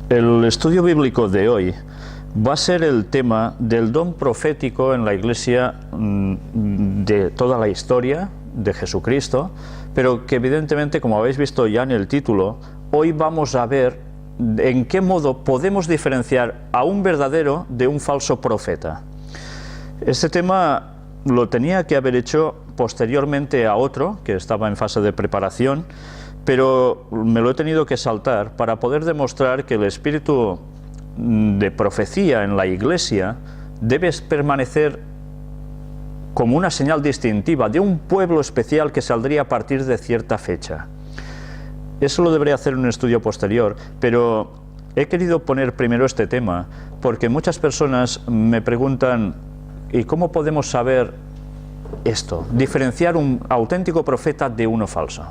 El estudio bíblico de hoy va a ser el tema del don profético en la Iglesia de toda la historia de Jesucristo, pero que evidentemente, como habéis visto ya en el título, hoy vamos a ver en qué modo podemos diferenciar a un verdadero de un falso profeta. Este tema lo tenía que haber hecho posteriormente a otro, que estaba en fase de preparación, pero me lo he tenido que saltar para poder demostrar que el espíritu de profecía en la Iglesia debe permanecer como una señal distintiva de un pueblo especial que saldría a partir de cierta fecha. Eso lo debería hacer en un estudio posterior, pero he querido poner primero este tema porque muchas personas me preguntan: ¿y cómo podemos saber esto? Diferenciar un auténtico profeta de uno falso.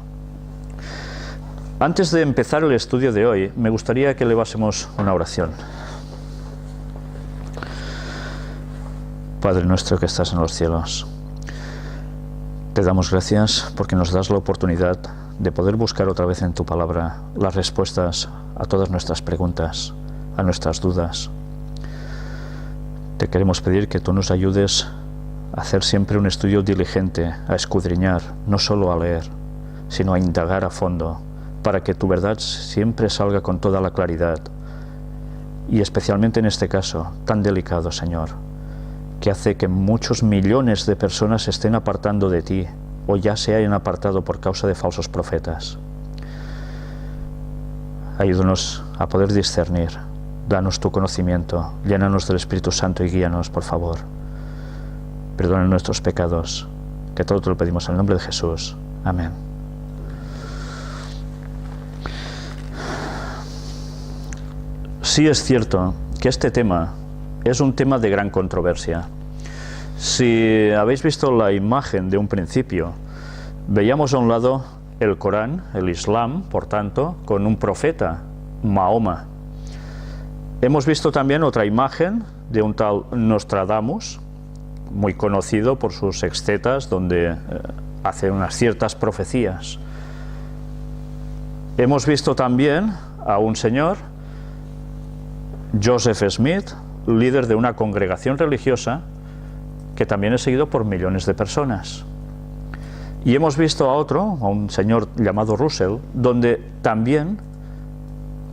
Antes de empezar el estudio de hoy, me gustaría que elevásemos una oración. Padre nuestro que estás en los cielos, te damos gracias porque nos das la oportunidad de poder buscar otra vez en tu palabra las respuestas a todas nuestras preguntas, a nuestras dudas. Te queremos pedir que tú nos ayudes a hacer siempre un estudio diligente, a escudriñar, no solo a leer, sino a indagar a fondo, para que tu verdad siempre salga con toda la claridad. Y especialmente en este caso tan delicado, Señor, que hace que muchos millones de personas se estén apartando de ti, o ya se hayan apartado por causa de falsos profetas. Ayúdanos a poder discernir, danos tu conocimiento, llénanos del Espíritu Santo y guíanos, por favor. Perdona nuestros pecados, que todo te lo pedimos en el nombre de Jesús. Amén. Sí es cierto que este tema es un tema de gran controversia. Si habéis visto la imagen de un principio, veíamos a un lado el Corán, el Islam, por tanto, con un profeta, Mahoma. Hemos visto también otra imagen de un tal Nostradamus, muy conocido por sus sextetas, donde hace unas ciertas profecías. Hemos visto también a un señor, Joseph Smith, líder de una congregación religiosa que también es seguido por millones de personas. Y hemos visto a otro, a un señor llamado Russell, donde también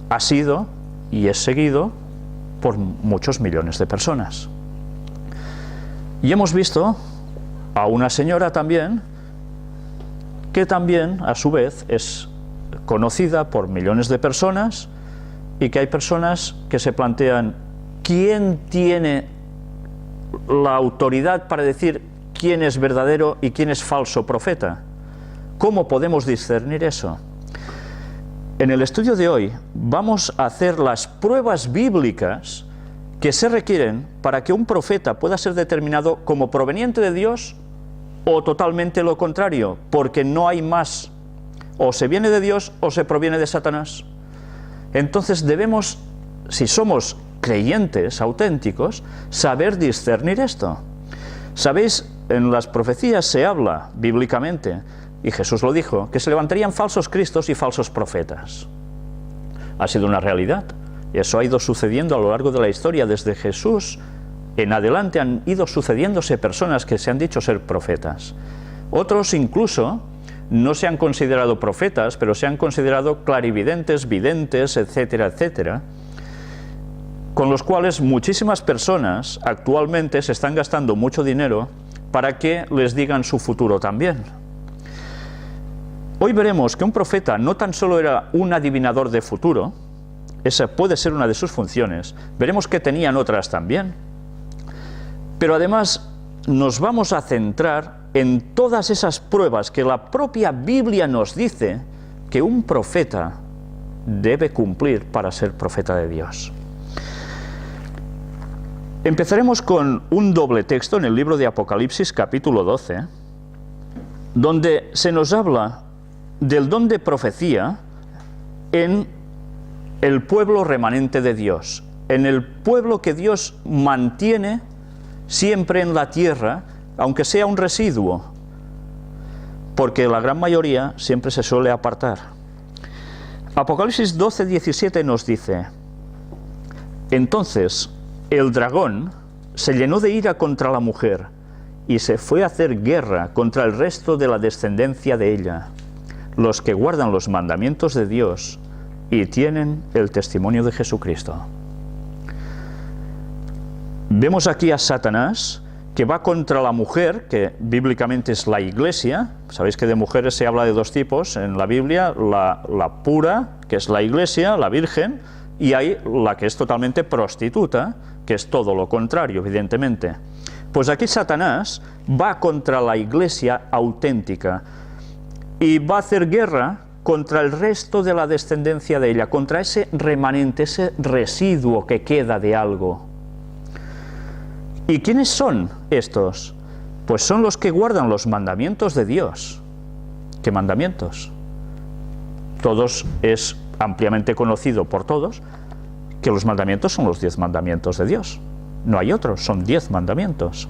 ha sido y es seguido por muchos millones de personas. Y hemos visto a una señora también, que también a su vez es conocida por millones de personas, y que hay personas que se plantean: ¿quién tiene la autoridad para decir quién es verdadero y quién es falso profeta? ¿Cómo podemos discernir eso? En el estudio de hoy vamos a hacer las pruebas bíblicas que se requieren para que un profeta pueda ser determinado como proveniente de Dios o totalmente lo contrario, porque no hay más. O se viene de Dios o se proviene de Satanás. Entonces debemos, si somos creyentes auténticos, saber discernir esto. Sabéis, en las profecías se habla bíblicamente, y Jesús lo dijo, que se levantarían falsos cristos y falsos profetas. Ha sido una realidad, y eso ha ido sucediendo a lo largo de la historia. Desde Jesús en adelante han ido sucediéndose personas que se han dicho ser profetas. Otros incluso no se han considerado profetas, pero se han considerado clarividentes, videntes, etcétera, etcétera, con los cuales muchísimas personas actualmente se están gastando mucho dinero para que les digan su futuro también. Hoy veremos que un profeta no tan solo era un adivinador de futuro, esa puede ser una de sus funciones, veremos que tenían otras también, pero además nos vamos a centrar en todas esas pruebas que la propia Biblia nos dice que un profeta debe cumplir para ser profeta de Dios. Empezaremos con un doble texto en el libro de Apocalipsis, capítulo 12, donde se nos habla del don de profecía en el pueblo remanente de Dios, en el pueblo que Dios mantiene siempre en la tierra, aunque sea un residuo, porque la gran mayoría siempre se suele apartar. Apocalipsis 12:17 nos dice: Entonces el dragón se llenó de ira contra la mujer y se fue a hacer guerra contra el resto de la descendencia de ella, los que guardan los mandamientos de Dios y tienen el testimonio de Jesucristo. Vemos aquí a Satanás que va contra la mujer, que bíblicamente es la iglesia. Sabéis que de mujeres se habla de dos tipos en la Biblia: la pura, que es la iglesia, la virgen, y hay la que es totalmente prostituta, que es todo lo contrario, evidentemente. Pues aquí Satanás va contra la iglesia auténtica y va a hacer guerra contra el resto de la descendencia de ella, contra ese remanente, ese residuo que queda de algo. ¿Y quiénes son estos? Pues son los que guardan los mandamientos de Dios. ¿Qué mandamientos? Todos es ampliamente conocido por todos que los mandamientos son los 10 mandamientos de Dios. No hay otros, son 10 mandamientos.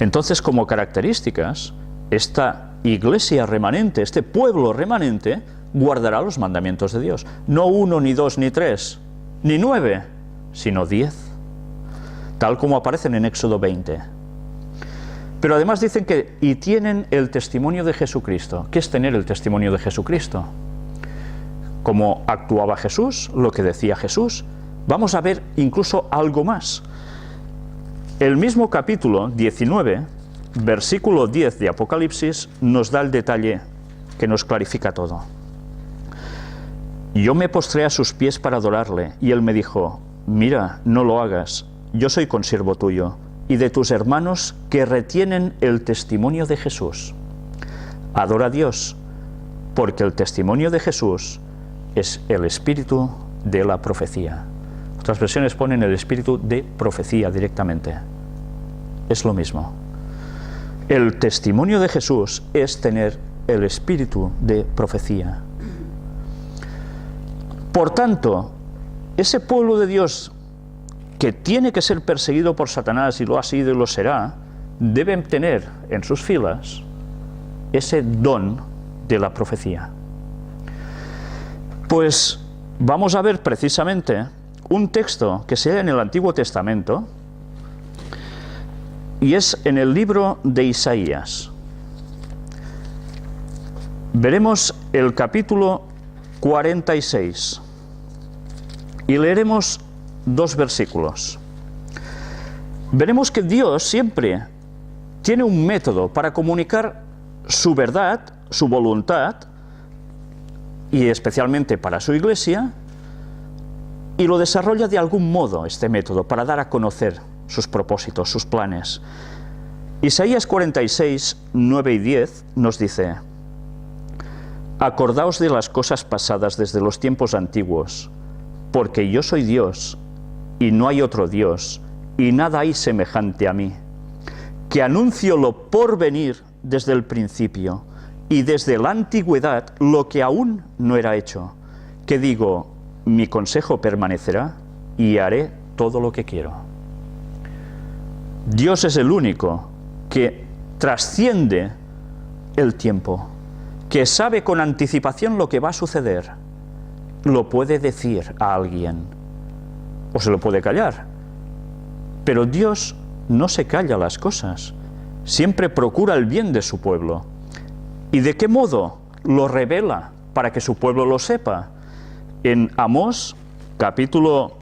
Entonces, como características, esta iglesia remanente, este pueblo remanente, guardará los mandamientos de Dios. No 1, ni 2, ni 3, ni 9, sino 10. Tal como aparecen en Éxodo 20. Pero además dicen que y tienen el testimonio de Jesucristo. ¿Qué es tener el testimonio de Jesucristo? Cómo actuaba Jesús, lo que decía Jesús. Vamos a ver incluso algo más. El mismo capítulo 19, versículo 10 de Apocalipsis, nos da el detalle que nos clarifica todo. Yo me postré a sus pies para adorarle, y él me dijo: mira, no lo hagas. Yo soy consiervo tuyo y de tus hermanos que retienen el testimonio de Jesús. Adora a Dios, porque el testimonio de Jesús es el espíritu de la profecía. Otras versiones ponen el espíritu de profecía directamente. Es lo mismo. El testimonio de Jesús es tener el espíritu de profecía. Por tanto, ese pueblo de Dios que tiene que ser perseguido por Satanás, y lo ha sido y lo será, deben tener en sus filas ese don de la profecía. Pues vamos a ver precisamente un texto que se halla en el Antiguo Testamento, y es en el libro de Isaías. Veremos el capítulo 46 y leeremos 2 versículos. Veremos que Dios siempre tiene un método para comunicar su verdad, su voluntad, y especialmente para su iglesia, y lo desarrolla de algún modo este método para dar a conocer sus propósitos, sus planes. Isaías 46, 9 y 10 nos dice: acordaos de las cosas pasadas desde los tiempos antiguos, porque yo soy Dios y no hay otro Dios, y nada hay semejante a mí, que anuncio lo por venir desde el principio, y desde la antigüedad lo que aún no era hecho, que digo, mi consejo permanecerá, y haré todo lo que quiero. Dios es el único que trasciende el tiempo, que sabe con anticipación lo que va a suceder, lo puede decir a alguien, o se lo puede callar. Pero Dios no se calla las cosas, siempre procura el bien de su pueblo. ¿Y de qué modo lo revela para que su pueblo lo sepa? En Amós, capítulo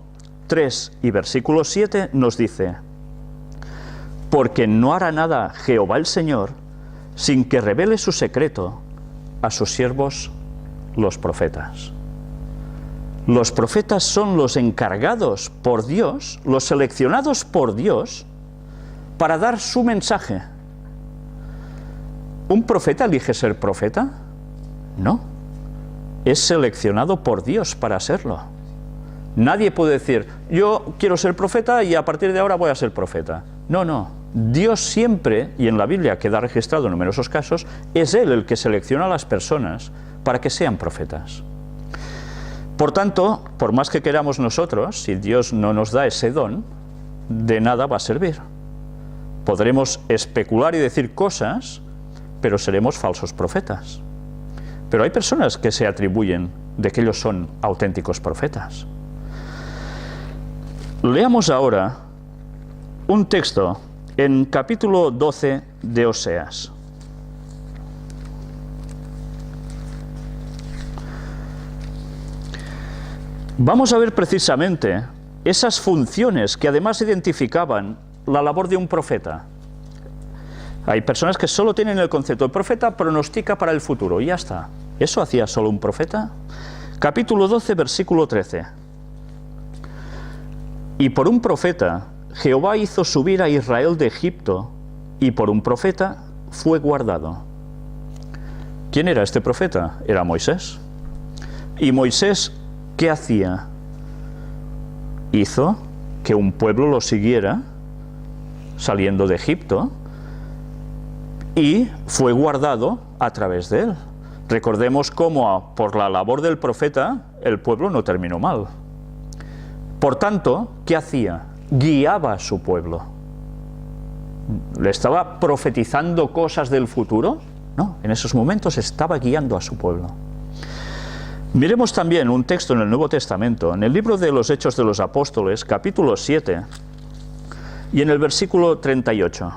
3 y versículo 7 nos dice: porque no hará nada Jehová el Señor sin que revele su secreto a sus siervos los profetas. Los profetas son los encargados por Dios, los seleccionados por Dios, para dar su mensaje. ¿Un profeta elige ser profeta? No. Es seleccionado por Dios para serlo. Nadie puede decir, yo quiero ser profeta y a partir de ahora voy a ser profeta. No, no. Dios siempre, y en la Biblia queda registrado en numerosos casos, es Él el que selecciona a las personas para que sean profetas. Por tanto, por más que queramos nosotros, si Dios no nos da ese don, de nada va a servir. Podremos especular y decir cosas, pero seremos falsos profetas. Pero hay personas que se atribuyen de que ellos son auténticos profetas. Leamos ahora un texto en capítulo 12 de Oseas. Vamos a ver precisamente esas funciones que además identificaban la labor de un profeta. Hay personas que solo tienen el concepto de profeta, pronostica para el futuro, y ya está. ¿Eso hacía solo un profeta? Capítulo 12, versículo 13. Y por un profeta, Jehová hizo subir a Israel de Egipto, y por un profeta fue guardado. ¿Quién era este profeta? Era Moisés. ¿Y Moisés qué hacía? Hizo que un pueblo lo siguiera, saliendo de Egipto, y fue guardado a través de él. Recordemos cómo por la labor del profeta el pueblo no terminó mal. Por tanto, ¿qué hacía? Guiaba a su pueblo. ¿Le estaba profetizando cosas del futuro? No, en esos momentos estaba guiando a su pueblo. Miremos también un texto en el Nuevo Testamento, en el libro de los Hechos de los Apóstoles, capítulo 7, y en el versículo 38.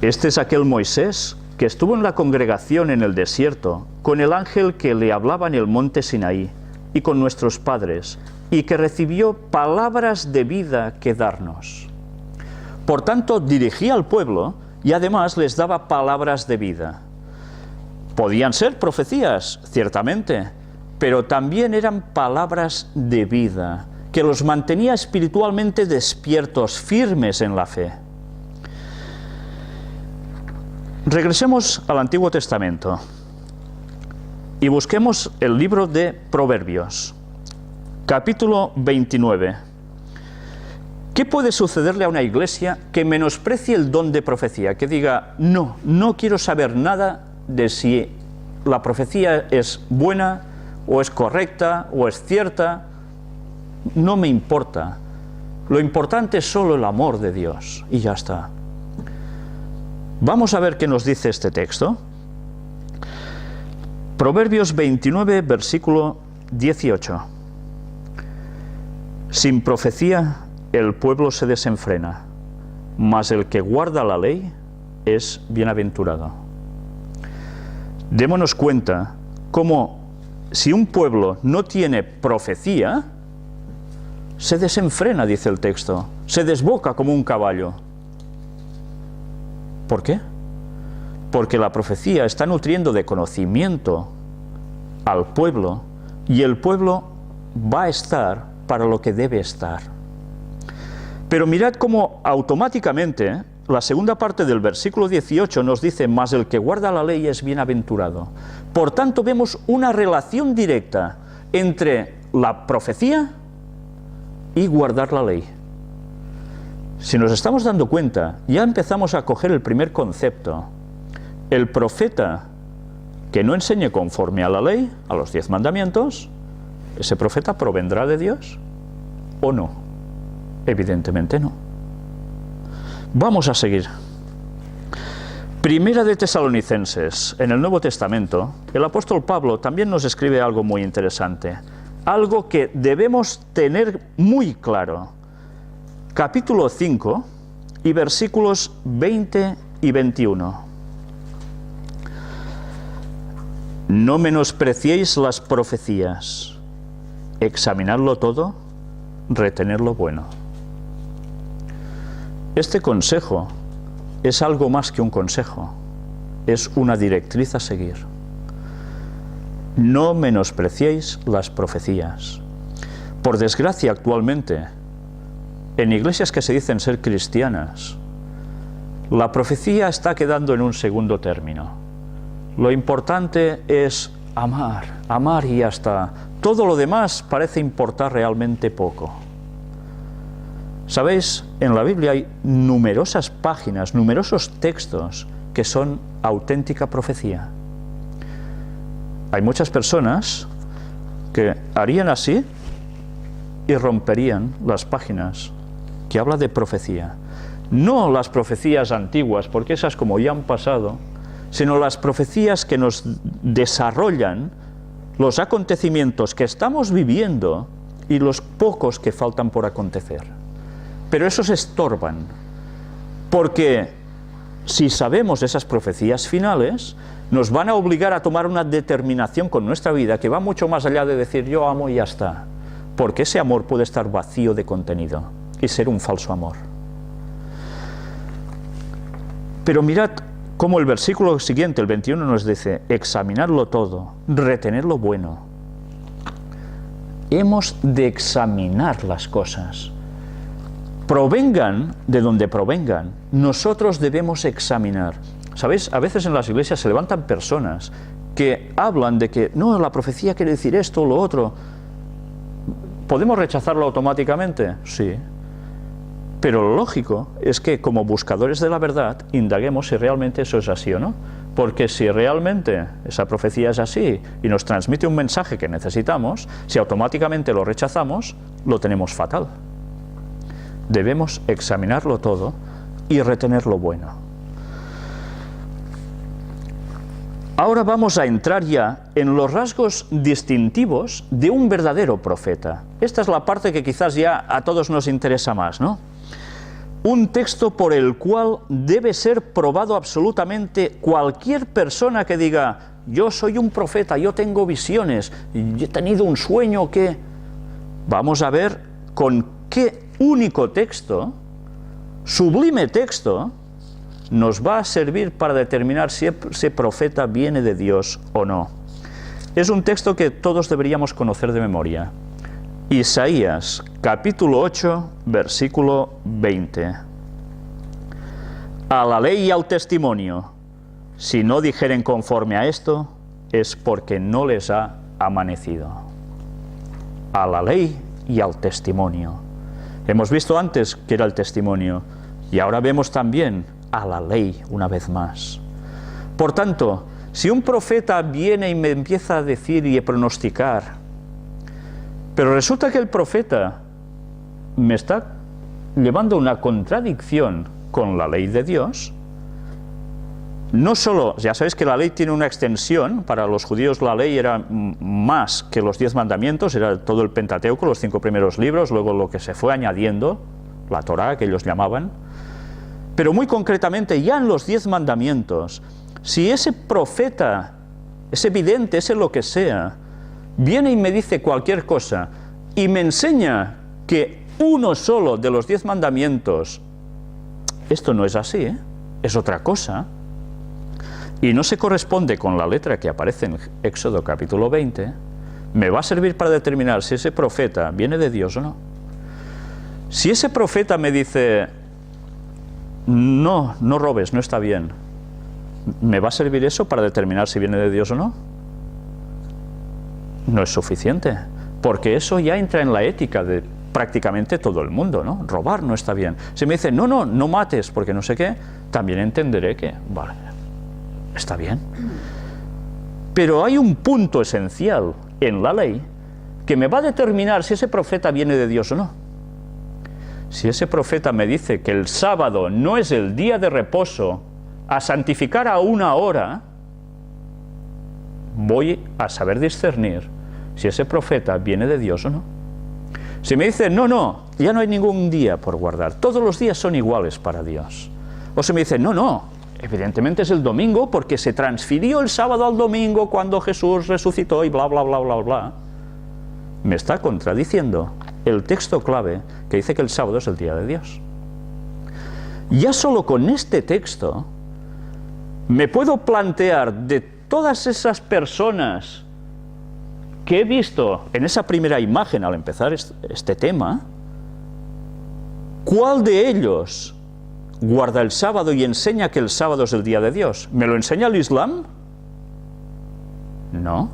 Este es aquel Moisés que estuvo en la congregación en el desierto, con el ángel que le hablaba en el monte Sinaí, y con nuestros padres, y que recibió palabras de vida que darnos. Por tanto, dirigía al pueblo, y además les daba palabras de vida. Podían ser profecías, ciertamente, pero también eran palabras de vida, que los mantenía espiritualmente despiertos, firmes en la fe. Regresemos al Antiguo Testamento y busquemos el libro de Proverbios, capítulo 29. ¿Qué puede sucederle a una iglesia que menosprecie el don de profecía? Que diga, no quiero saber nada de si la profecía es buena, o es correcta, o es cierta. No me importa. Lo importante es solo el amor de Dios, y ya está. Vamos a ver qué nos dice este texto. Proverbios 29, versículo 18. Sin profecía el pueblo se desenfrena, mas el que guarda la ley es bienaventurado. Démonos cuenta cómo si un pueblo no tiene profecía, se desenfrena, dice el texto, se desboca como un caballo. ¿Por qué? Porque la profecía está nutriendo de conocimiento al pueblo, y el pueblo va a estar para lo que debe estar. Pero mirad cómo automáticamente la segunda parte del versículo 18 nos dice, mas el que guarda la ley es bienaventurado. Por tanto, vemos una relación directa entre la profecía y guardar la ley. Si nos estamos dando cuenta, ya empezamos a coger el primer concepto. El profeta que no enseñe conforme a la ley, a los 10 mandamientos, ¿ese profeta provendrá de Dios o no? Evidentemente no. Vamos a seguir. Primera de Tesalonicenses, en el Nuevo Testamento, el apóstol Pablo también nos escribe algo muy interesante, algo que debemos tener muy claro. Capítulo 5 y versículos 20 y 21. No menospreciéis las profecías, examinadlo todo, retened lo bueno. Este consejo es algo más que un consejo, es una directriz a seguir. No menospreciéis las profecías. Por desgracia, actualmente, en iglesias que se dicen ser cristianas, la profecía está quedando en un segundo término. Lo importante es amar y ya está. Todo lo demás parece importar realmente poco. ¿Sabéis? En la Biblia hay numerosas páginas, numerosos textos que son auténtica profecía. Hay muchas personas que harían así y romperían las páginas que habla de profecía. No las profecías antiguas, porque esas como ya han pasado, sino las profecías que nos desarrollan los acontecimientos que estamos viviendo y los pocos que faltan por acontecer. Pero esos estorban, porque si sabemos esas profecías finales, nos van a obligar a tomar una determinación con nuestra vida que va mucho más allá de decir yo amo y ya está, porque ese amor puede estar vacío de contenido y ser un falso amor. Pero mirad cómo el versículo siguiente, el 21, nos dice: examinarlo todo, retener lo bueno. Hemos de examinar las cosas. Provengan de donde provengan, nosotros debemos examinar. ¿Sabéis? A veces en las iglesias se levantan personas que hablan de que no, la profecía quiere decir esto o lo otro. ¿Podemos rechazarlo automáticamente? Sí. Pero lo lógico es que como buscadores de la verdad indaguemos si realmente eso es así o no. Porque si realmente esa profecía es así y nos transmite un mensaje que necesitamos, si automáticamente lo rechazamos, lo tenemos fatal. Debemos examinarlo todo y retener lo bueno. Ahora vamos a entrar ya en los rasgos distintivos de un verdadero profeta. Esta es la parte que quizás ya a todos nos interesa más, ¿no? Un texto por el cual debe ser probado absolutamente cualquier persona que diga yo soy un profeta, yo tengo visiones, yo he tenido un sueño que... Vamos a ver con qué único texto, sublime texto, nos va a servir para determinar si ese profeta viene de Dios o no. Es un texto que todos deberíamos conocer de memoria. Isaías, capítulo 8, versículo 20. A la ley y al testimonio, si no dijeren conforme a esto, es porque no les ha amanecido. A la ley y al testimonio. Hemos visto antes que era el testimonio, y ahora vemos también a la ley una vez más. Por tanto, si un profeta viene y me empieza a decir y a pronosticar, pero resulta que el profeta me está llevando una contradicción con la ley de Dios, no solo, ya sabéis que la ley tiene una extensión, para los judíos la ley era más que los 10 mandamientos, era todo el Pentateuco, los 5 primeros libros, luego lo que se fue añadiendo, la Torá que ellos llamaban, pero muy concretamente ya en los 10 mandamientos, si ese profeta, ese vidente, ese lo que sea, viene y me dice cualquier cosa y me enseña que uno solo de los 10 mandamientos, esto no es así, es otra cosa, y no se corresponde con la letra que aparece en Éxodo capítulo 20, me va a servir para determinar si ese profeta viene de Dios o no. Si ese profeta me dice, no robes, no está bien, ¿me va a servir eso para determinar si viene de Dios o no? No es suficiente, porque eso ya entra en la ética de prácticamente todo el mundo, ¿no? Robar no está bien. Si me dice, no mates, porque no sé qué, también entenderé que, vale, está bien. Pero hay un punto esencial en la ley que me va a determinar si ese profeta viene de Dios o no. Si ese profeta me dice que el sábado no es el día de reposo a santificar a una hora, voy a saber discernir si ese profeta viene de Dios o no. Si me dice, no, ya no hay ningún día por guardar, todos los días son iguales para Dios. O si me dice, no, evidentemente es el domingo porque se transfirió el sábado al domingo cuando Jesús resucitó y bla, bla, bla, bla, bla. Me está contradiciendo el texto clave que dice que el sábado es el día de Dios. Ya solo con este texto me puedo plantear de todas esas personas que he visto en esa primera imagen al empezar este tema, ¿cuál de ellos guarda el sábado y enseña que el sábado es el día de Dios? ¿Me lo enseña el Islam? No.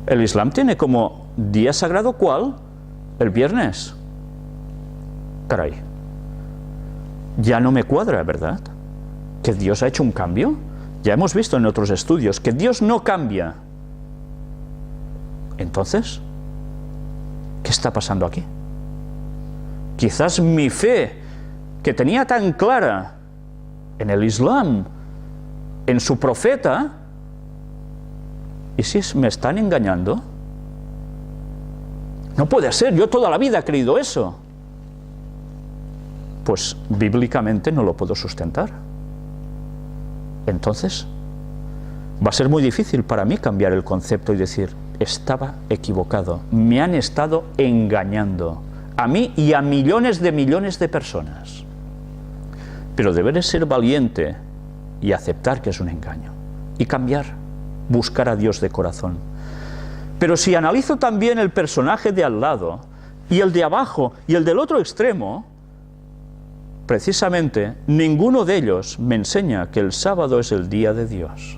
El Islam tiene como día sagrado, ¿cuál? El viernes. Caray. Ya no me cuadra, ¿verdad? ¿Que Dios ha hecho un cambio? Ya hemos visto en otros estudios que Dios no cambia. Entonces, ¿qué está pasando aquí? Quizás mi fe, que tenía tan clara en el Islam, en su profeta, ¿y si me están engañando? No puede ser, yo toda la vida he creído eso. Pues bíblicamente no lo puedo sustentar. Entonces, va a ser muy difícil para mí cambiar el concepto y decir, estaba equivocado, me han estado engañando, a mí y a millones de personas. Pero deberé ser valiente y aceptar que es un engaño, y cambiar, buscar a Dios de corazón. Pero si analizo también el personaje de al lado, y el de abajo, y el del otro extremo, precisamente ninguno de ellos me enseña que el sábado es el día de Dios.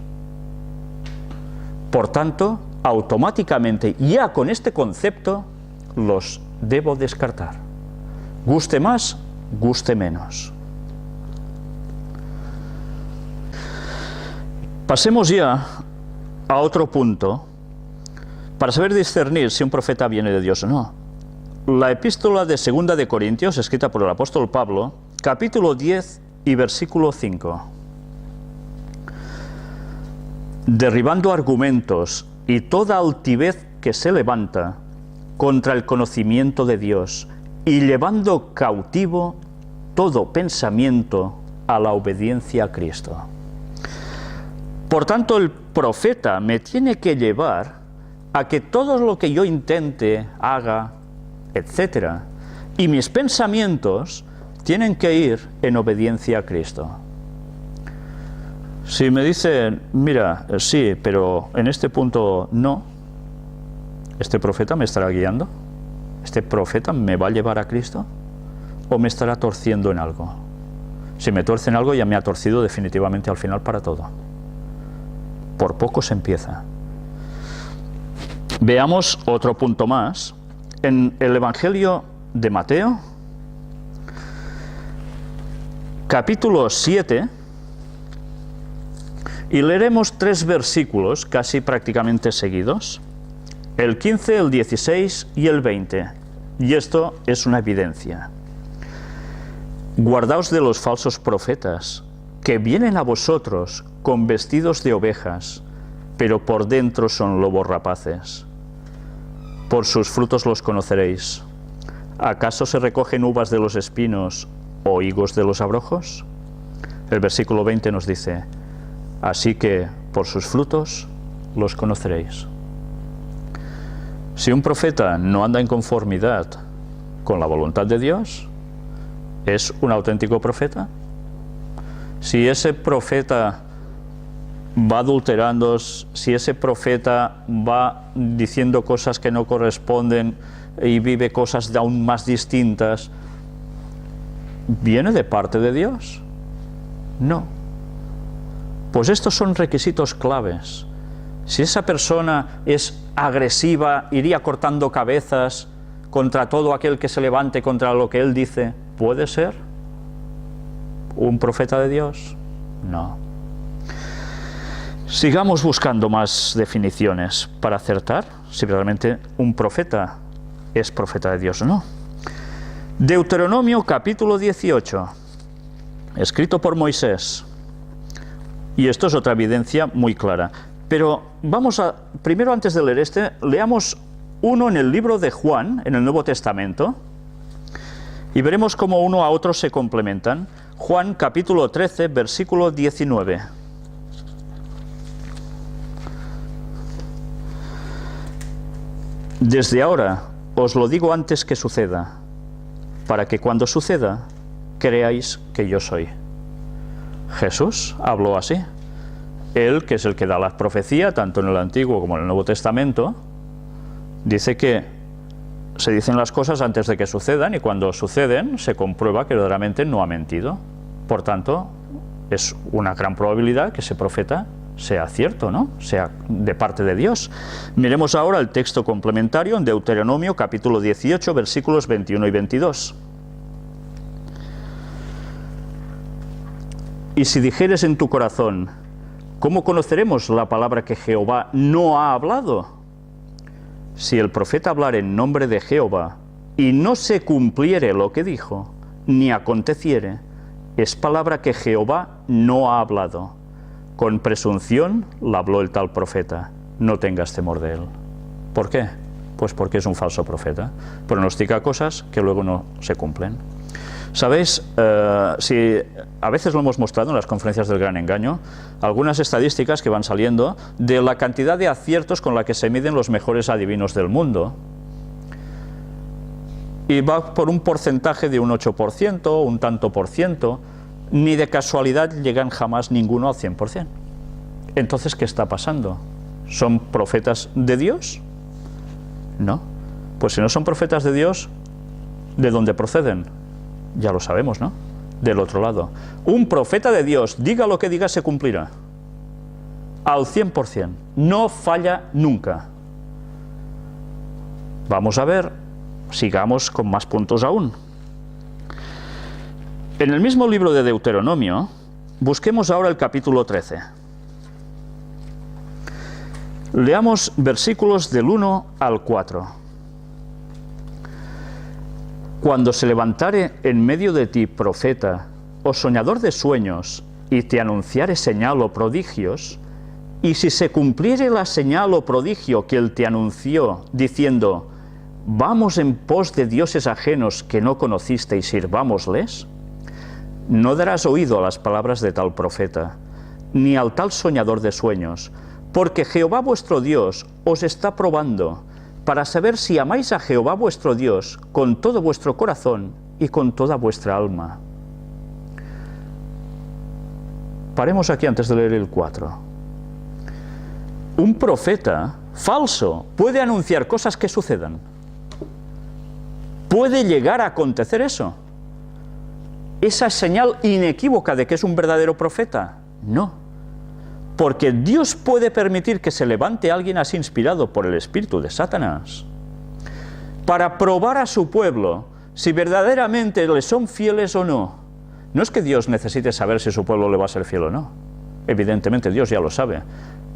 Por tanto, automáticamente, ya con este concepto, los debo descartar. Guste más, guste menos. Pasemos ya a otro punto para saber discernir si un profeta viene de Dios o no. La epístola de 2 de Corintios, escrita por el apóstol Pablo, capítulo 10 y versículo 5. Derribando argumentos y toda altivez que se levanta contra el conocimiento de Dios y llevando cautivo todo pensamiento a la obediencia a Cristo. Por tanto, el profeta me tiene que llevar a que todo lo que yo intente, haga, etc., y mis pensamientos tienen que ir en obediencia a Cristo. Si me dicen, mira, sí, pero en este punto no, ¿este profeta me estará guiando? ¿Este profeta me va a llevar a Cristo? ¿O me estará torciendo en algo? Si me tuerce en algo, ya me ha torcido definitivamente al final para todo. Por poco se empieza. Veamos otro punto más. En el Evangelio de Mateo, capítulo 7, y leeremos 3 versículos casi prácticamente seguidos, el 15, el 16 y el 20, y esto es una evidencia. Guardaos de los falsos profetas, que vienen a vosotros con vestidos de ovejas, pero por dentro son lobos rapaces. Por sus frutos los conoceréis. ¿Acaso se recogen uvas de los espinos o higos de los abrojos? El versículo 20 nos dice, así que por sus frutos los conoceréis. Si un profeta no anda en conformidad con la voluntad de Dios, ¿es un auténtico profeta? Si ese profeta va adulterando, si ese profeta va diciendo cosas que no corresponden y vive cosas de aún más distintas, ¿viene de parte de Dios? No. Pues estos son requisitos claves. Si esa persona es agresiva, iría cortando cabezas contra todo aquel que se levante contra lo que él dice, ¿puede ser un profeta de Dios? No. Sigamos buscando más definiciones para acertar si realmente un profeta es profeta de Dios o no. Deuteronomio capítulo 18, escrito por Moisés. Y esto es otra evidencia muy clara. Pero vamos a, primero antes de leer este, leamos uno en el libro de Juan, en el Nuevo Testamento, y veremos cómo uno a otro se complementan. Juan capítulo 13, versículo 19. Desde ahora os lo digo antes que suceda, para que cuando suceda, creáis que yo soy. Jesús habló así. Él, que es el que da la profecía, tanto en el Antiguo como en el Nuevo Testamento, dice que se dicen las cosas antes de que sucedan, y cuando suceden, se comprueba que verdaderamente no ha mentido. Por tanto, es una gran probabilidad que ese profeta sea cierto, ¿no? Sea de parte de Dios. Miremos ahora el texto complementario en Deuteronomio capítulo 18, versículos 21 y 22. Y si dijeres en tu corazón, ¿cómo conoceremos la palabra que Jehová no ha hablado? Si el profeta hablare en nombre de Jehová y no se cumpliere lo que dijo, ni aconteciere, es palabra que Jehová no ha hablado. Con presunción la habló el tal profeta. No tengas temor de él. ¿Por qué? Pues porque es un falso profeta. Pronostica cosas que luego no se cumplen. ¿Sabéis? Si a veces lo hemos mostrado en las conferencias del Gran Engaño, algunas estadísticas que van saliendo de la cantidad de aciertos con la que se miden los mejores adivinos del mundo. Y va por un porcentaje de un 8%, un tanto por ciento, ni de casualidad llegan jamás ninguno al 100%. Entonces, ¿qué está pasando? ¿Son profetas de Dios? No. Pues si no son profetas de Dios, ¿de dónde proceden? Ya lo sabemos, ¿no? Del otro lado. Un profeta de Dios, diga lo que diga, se cumplirá. Al 100%. No falla nunca. Vamos a ver, sigamos con más puntos aún. En el mismo libro de Deuteronomio, busquemos ahora el capítulo 13. Leamos versículos del 1 al 4. Cuando se levantare en medio de ti profeta o soñador de sueños, y te anunciare señal o prodigios, y si se cumpliere la señal o prodigio que él te anunció, diciendo, vamos en pos de dioses ajenos que no conociste y sirvámosles, no darás oído a las palabras de tal profeta, ni al tal soñador de sueños, porque Jehová vuestro Dios os está probando, para saber si amáis a Jehová vuestro Dios con todo vuestro corazón y con toda vuestra alma. Paremos aquí antes de leer el 4. Un profeta falso puede anunciar cosas que sucedan. ¿Puede llegar a acontecer eso? ¿Esa señal inequívoca de que es un verdadero profeta? No. Porque Dios puede permitir que se levante alguien así inspirado por el espíritu de Satanás para probar a su pueblo si verdaderamente le son fieles o no. No es que Dios necesite saber si su pueblo le va a ser fiel o no. Evidentemente Dios ya lo sabe.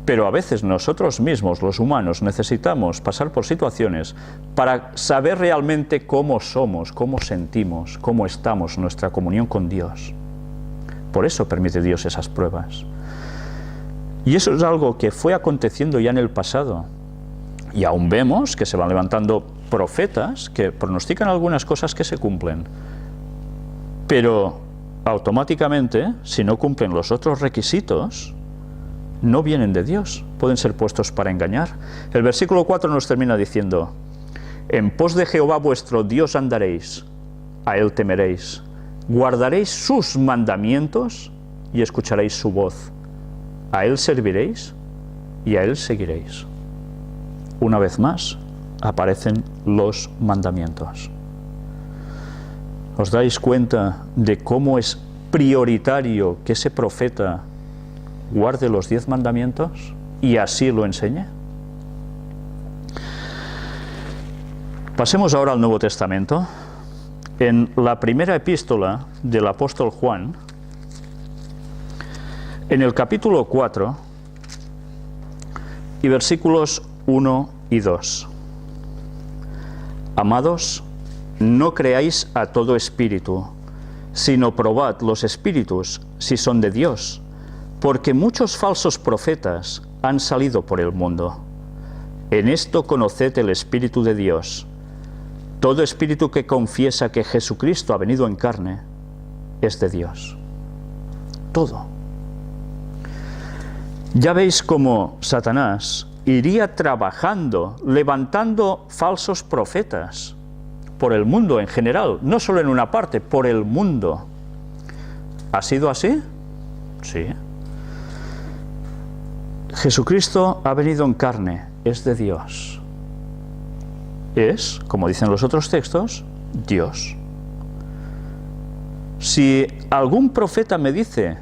Pero a veces nosotros mismos, los humanos, necesitamos pasar por situaciones para saber realmente cómo somos, cómo sentimos, cómo estamos, nuestra comunión con Dios. Por eso permite Dios esas pruebas. Y eso es algo que fue aconteciendo ya en el pasado. Y aún vemos que se van levantando profetas que pronostican algunas cosas que se cumplen. Pero automáticamente, si no cumplen los otros requisitos, no vienen de Dios. Pueden ser puestos para engañar. El versículo 4 nos termina diciendo, en pos de Jehová vuestro Dios andaréis, a él temeréis, guardaréis sus mandamientos y escucharéis su voz. A él serviréis y a él seguiréis. Una vez más, aparecen los mandamientos. ¿Os dais cuenta de cómo es prioritario que ese profeta guarde los 10 mandamientos y así lo enseñe? Pasemos ahora al Nuevo Testamento. En la primera epístola del apóstol Juan, en el capítulo 4 y versículos 1 y 2. Amados, no creáis a todo espíritu, sino probad los espíritus si son de Dios, porque muchos falsos profetas han salido por el mundo. En esto conoced el Espíritu de Dios. Todo espíritu que confiesa que Jesucristo ha venido en carne es de Dios. Todo. Ya veis cómo Satanás iría trabajando, levantando falsos profetas por el mundo en general, no solo en una parte, por el mundo. ¿Ha sido así? Sí. Jesucristo ha venido en carne, es de Dios. Es, como dicen los otros textos, Dios. Si algún profeta me dice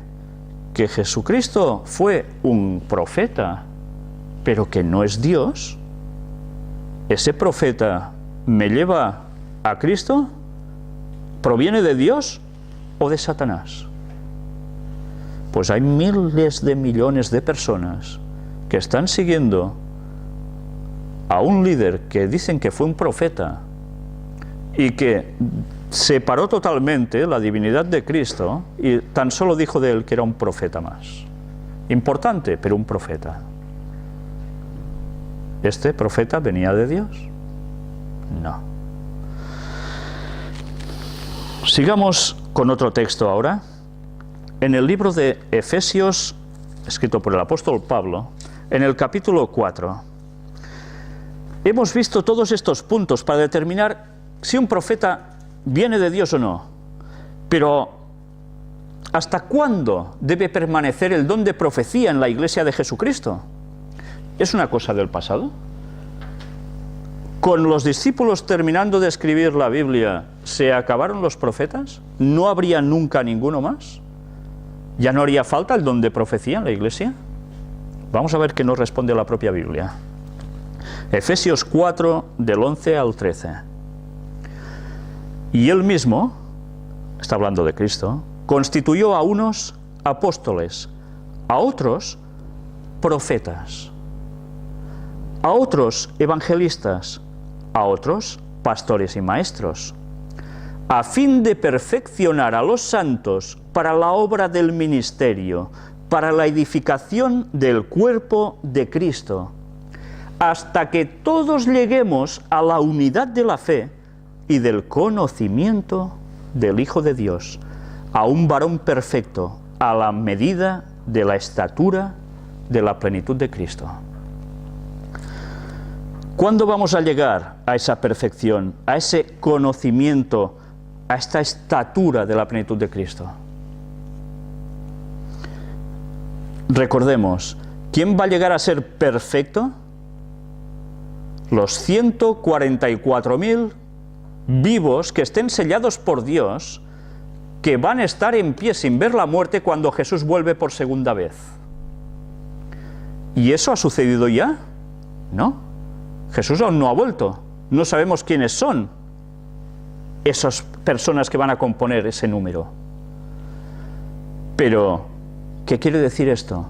que Jesucristo fue un profeta, pero que no es Dios, ¿ese profeta me lleva a Cristo? ¿Proviene de Dios o de Satanás? Pues hay miles de millones de personas que están siguiendo a un líder que dicen que fue un profeta y que separó totalmente la divinidad de Cristo y tan solo dijo de él que era un profeta más. Importante, pero un profeta. Este profeta venía de Dios. No. Sigamos con otro texto ahora. En el libro de Efesios, escrito por el apóstol Pablo, en el capítulo 4, hemos visto todos estos puntos para determinar si un profeta viene de Dios o no. Pero, ¿hasta cuándo debe permanecer el don de profecía en la Iglesia de Jesucristo? ¿Es una cosa del pasado? ¿Con los discípulos terminando de escribir la Biblia, se acabaron los profetas? ¿No habría nunca ninguno más? ¿Ya no haría falta el don de profecía en la Iglesia? Vamos a ver qué nos responde la propia Biblia. Efesios 4, del 11 al 13. Y él mismo, está hablando de Cristo, constituyó a unos apóstoles, a otros profetas, a otros evangelistas, a otros pastores y maestros, a fin de perfeccionar a los santos para la obra del ministerio, para la edificación del cuerpo de Cristo, hasta que todos lleguemos a la unidad de la fe y del conocimiento del Hijo de Dios, a un varón perfecto, a la medida de la estatura de la plenitud de Cristo. ¿Cuándo vamos a llegar a esa perfección, a ese conocimiento, a esta estatura de la plenitud de Cristo? Recordemos, ¿quién va a llegar a ser perfecto? Los 144.000 vivos que estén sellados por Dios, que van a estar en pie sin ver la muerte cuando Jesús vuelve por segunda vez. ¿Y eso ha sucedido ya? No. Jesús aún no ha vuelto. No sabemos quiénes son esas personas que van a componer ese número. Pero, ¿qué quiere decir esto?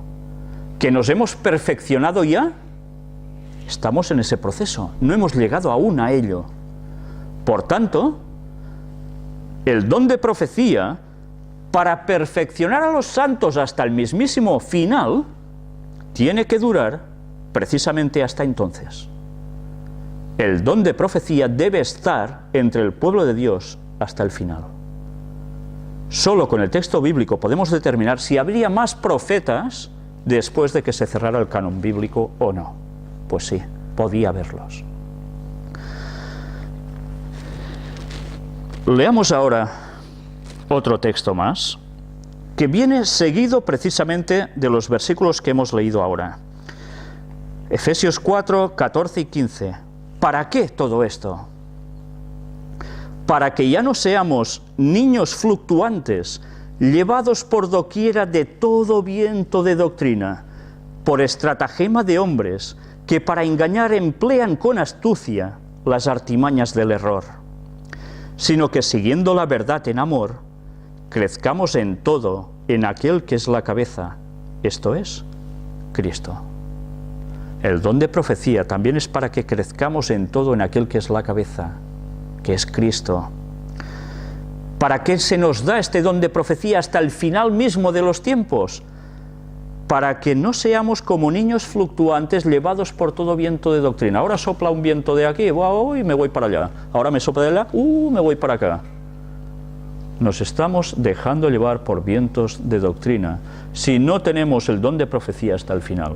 ¿Que nos hemos perfeccionado ya? Estamos en ese proceso. No hemos llegado aún a ello. Por tanto, el don de profecía, para perfeccionar a los santos hasta el mismísimo final, tiene que durar precisamente hasta entonces. El don de profecía debe estar entre el pueblo de Dios hasta el final. Solo con el texto bíblico podemos determinar si habría más profetas después de que se cerrara el canon bíblico o no. Pues sí, podía haberlos. Leamos ahora otro texto más, que viene seguido precisamente de los versículos que hemos leído ahora. Efesios 4, 14 y 15. ¿Para qué todo esto? Para que ya no seamos niños fluctuantes, llevados por doquiera de todo viento de doctrina, por estratagema de hombres, que para engañar emplean con astucia las artimañas del error, sino que siguiendo la verdad en amor, crezcamos en todo en aquel que es la cabeza, esto es, Cristo. El don de profecía también es para que crezcamos en todo en aquel que es la cabeza, que es Cristo. ¿Para qué se nos da este don de profecía hasta el final mismo de los tiempos? Para que no seamos como niños fluctuantes llevados por todo viento de doctrina. Ahora sopla un viento de aquí, y me voy para allá. Ahora me sopla de allá, me voy para acá. Nos estamos dejando llevar por vientos de doctrina si no tenemos el don de profecía hasta el final.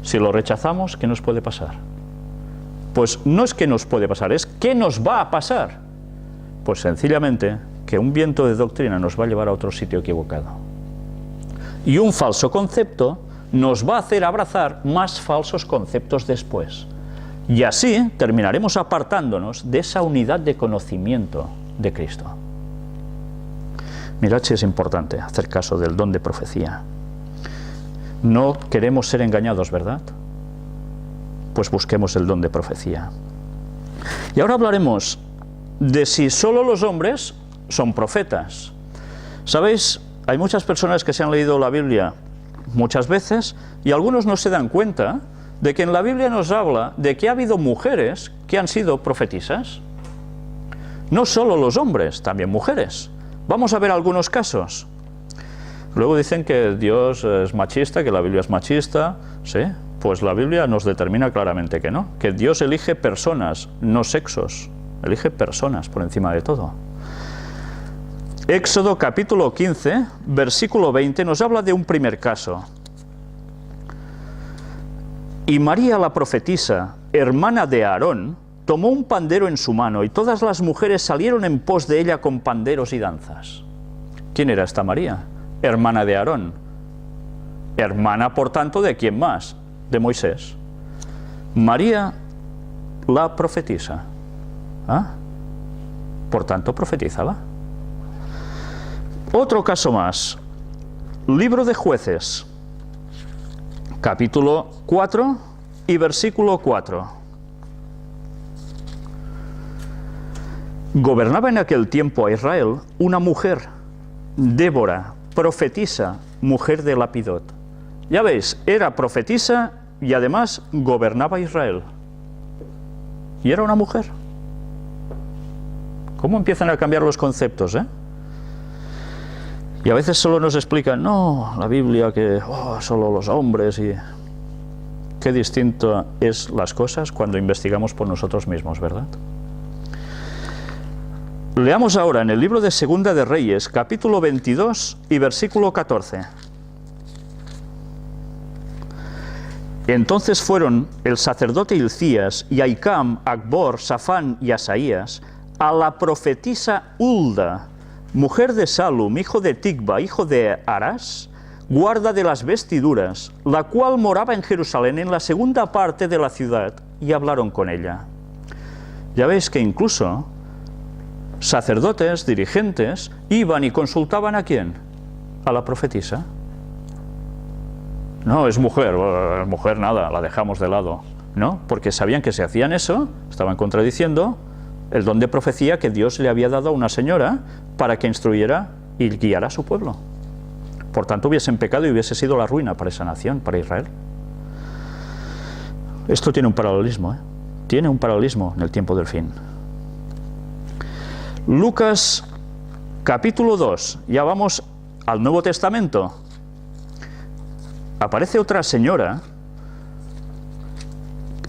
Si lo rechazamos, ¿qué nos puede pasar? Pues no es que nos puede pasar, es ¿qué nos va a pasar? Pues sencillamente que un viento de doctrina nos va a llevar a otro sitio equivocado. Y un falso concepto nos va a hacer abrazar más falsos conceptos después. Y así terminaremos apartándonos de esa unidad de conocimiento de Cristo. Mirad si es importante hacer caso del don de profecía. No queremos ser engañados, ¿verdad? Pues busquemos el don de profecía. Y ahora hablaremos de si solo los hombres son profetas. ¿Sabéis? Hay muchas personas que se han leído la Biblia muchas veces y algunos no se dan cuenta de que en la Biblia nos habla de que ha habido mujeres que han sido profetisas. No solo los hombres, también mujeres. Vamos a ver algunos casos. Luego dicen que Dios es machista, que la Biblia es machista. ¿Sí? Pues la Biblia nos determina claramente que no, que Dios elige personas, no sexos, elige personas por encima de todo. Éxodo capítulo 15, versículo 20, nos habla de un primer caso. Y María la profetisa, hermana de Aarón, tomó un pandero en su mano, y todas las mujeres salieron en pos de ella con panderos y danzas. ¿Quién era esta María? Hermana de Aarón. Hermana, por tanto, ¿de quién más? De Moisés. María la profetisa. ¿Ah? Por tanto, profetizaba. Otro caso más. Libro de Jueces, capítulo 4 y versículo 4. Gobernaba en aquel tiempo a Israel una mujer, Débora, profetisa, mujer de Lapidot. Ya veis, era profetisa y además gobernaba Israel. Y era una mujer. ¿Cómo empiezan a cambiar los conceptos, eh? Y a veces solo nos explican, no, la Biblia que solo los hombres y... Qué distinto es las cosas cuando investigamos por nosotros mismos, ¿verdad? Leamos ahora en el libro de Segunda de Reyes, capítulo 22 y versículo 14. Entonces fueron el sacerdote Hilcías y Ahicam, Acbor, Safán y Asaías a la profetisa Hulda, mujer de Salum, hijo de Ticba, hijo de Arás, guarda de las vestiduras, la cual moraba en Jerusalén, en la segunda parte de la ciudad, y hablaron con ella. Ya veis que incluso sacerdotes, dirigentes, iban y consultaban ¿a quién? A la profetisa. No, es mujer nada, la dejamos de lado. No, porque sabían que si hacían eso, estaban contradiciendo el don de profecía que Dios le había dado a una señora para que instruyera y guiara a su pueblo. Por tanto, hubiesen pecado y hubiese sido la ruina para esa nación, para Israel. Esto tiene un paralelismo, ¿eh? Tiene un paralelismo en el tiempo del fin. Lucas, capítulo 2, ya vamos al Nuevo Testamento. Aparece otra señora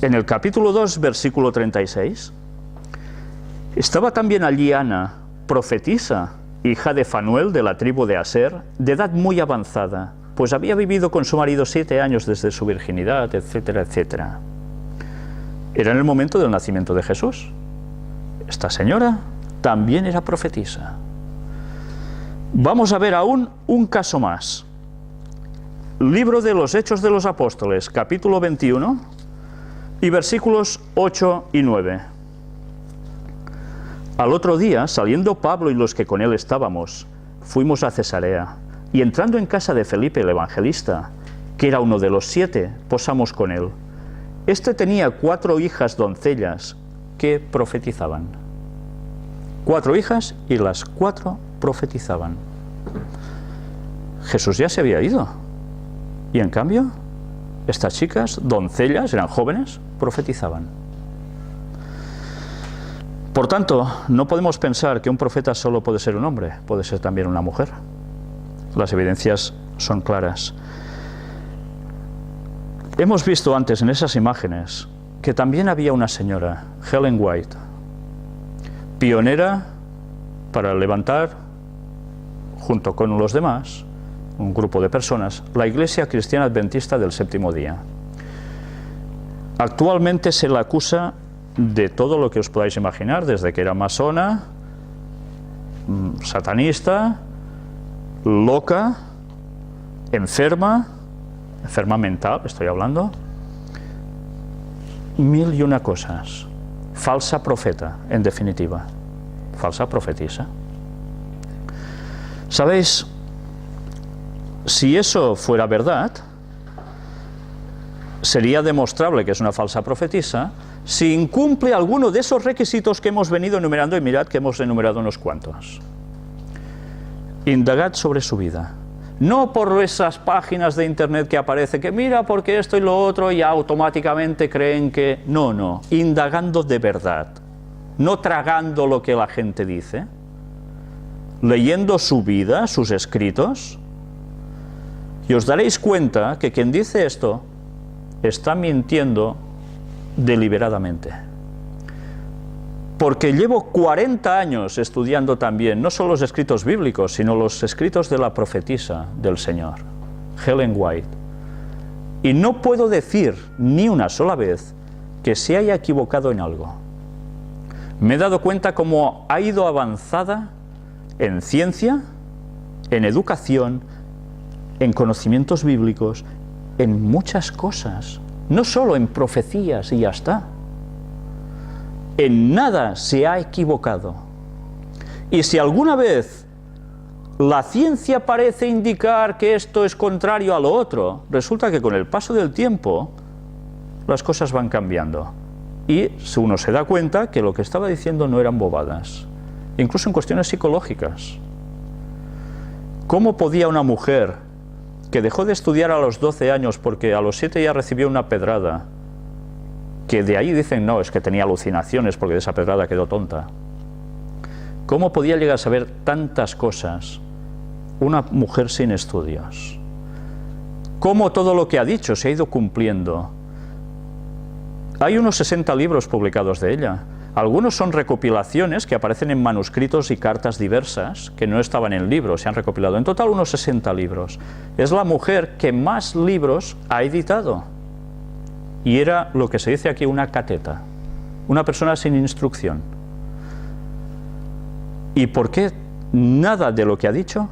en el capítulo 2, versículo 36. Estaba también allí Ana, profetisa, hija de Fanuel de la tribu de Aser, de edad muy avanzada, pues había vivido con su marido 7 años desde su virginidad, etcétera, etcétera. Era en el momento del nacimiento de Jesús. Esta señora también era profetisa. Vamos a ver aún un caso más. Libro de los Hechos de los Apóstoles, capítulo 21 y versículos 8 y 9. Al otro día, saliendo Pablo y los que con él estábamos, fuimos a Cesarea, y entrando en casa de Felipe el evangelista, que era uno de los 7, posamos con él. Este tenía 4 hijas doncellas que profetizaban. 4 hijas y las 4 profetizaban. Jesús ya se había ido. Y en cambio, estas chicas, doncellas, eran jóvenes, profetizaban. Por tanto, no podemos pensar que un profeta solo puede ser un hombre, puede ser también una mujer. Las evidencias son claras. Hemos visto antes en esas imágenes que también había una señora, Ellen White, pionera para levantar, junto con los demás, un grupo de personas, la Iglesia Cristiana Adventista del Séptimo Día. Actualmente se la acusa de todo lo que os podáis imaginar, desde que era masona, satanista, loca, enferma mental, estoy hablando, 1001 cosas. Falsa profeta, en definitiva, falsa profetisa. ¿Sabéis? Si eso fuera verdad, sería demostrable que es una falsa profetisa si incumple alguno de esos requisitos que hemos venido enumerando, y mirad que hemos enumerado unos cuantos. Indagad sobre su vida. No por esas páginas de internet que aparece que mira porque esto y lo otro y automáticamente creen que... No, indagando de verdad, no tragando lo que la gente dice, leyendo su vida, sus escritos, y os daréis cuenta que quien dice esto está mintiendo deliberadamente. Porque llevo 40 años estudiando también, no solo los escritos bíblicos, sino los escritos de la profetisa del Señor, Ellen White. Y no puedo decir ni una sola vez que se haya equivocado en algo. Me he dado cuenta cómo ha ido avanzada en ciencia, en educación, en conocimientos bíblicos, en muchas cosas, no solo en profecías y ya está. En nada se ha equivocado. Y si alguna vez la ciencia parece indicar que esto es contrario a lo otro, resulta que con el paso del tiempo las cosas van cambiando. Y uno se da cuenta que lo que estaba diciendo no eran bobadas, incluso en cuestiones psicológicas. ¿Cómo podía una mujer que dejó de estudiar a los 12 años porque a los 7 ya recibió una pedrada, que de ahí dicen no, es que tenía alucinaciones porque de esa pedrada quedó tonta? ¿Cómo podía llegar a saber tantas cosas una mujer sin estudios? ¿Cómo todo lo que ha dicho se ha ido cumpliendo? Hay unos 60 libros publicados de ella. Algunos son recopilaciones que aparecen en manuscritos y cartas diversas, que no estaban en libros, se han recopilado. En total unos 60 libros. Es la mujer que más libros ha editado. Y era lo que se dice aquí una cateta, una persona sin instrucción. ¿Y por qué nada de lo que ha dicho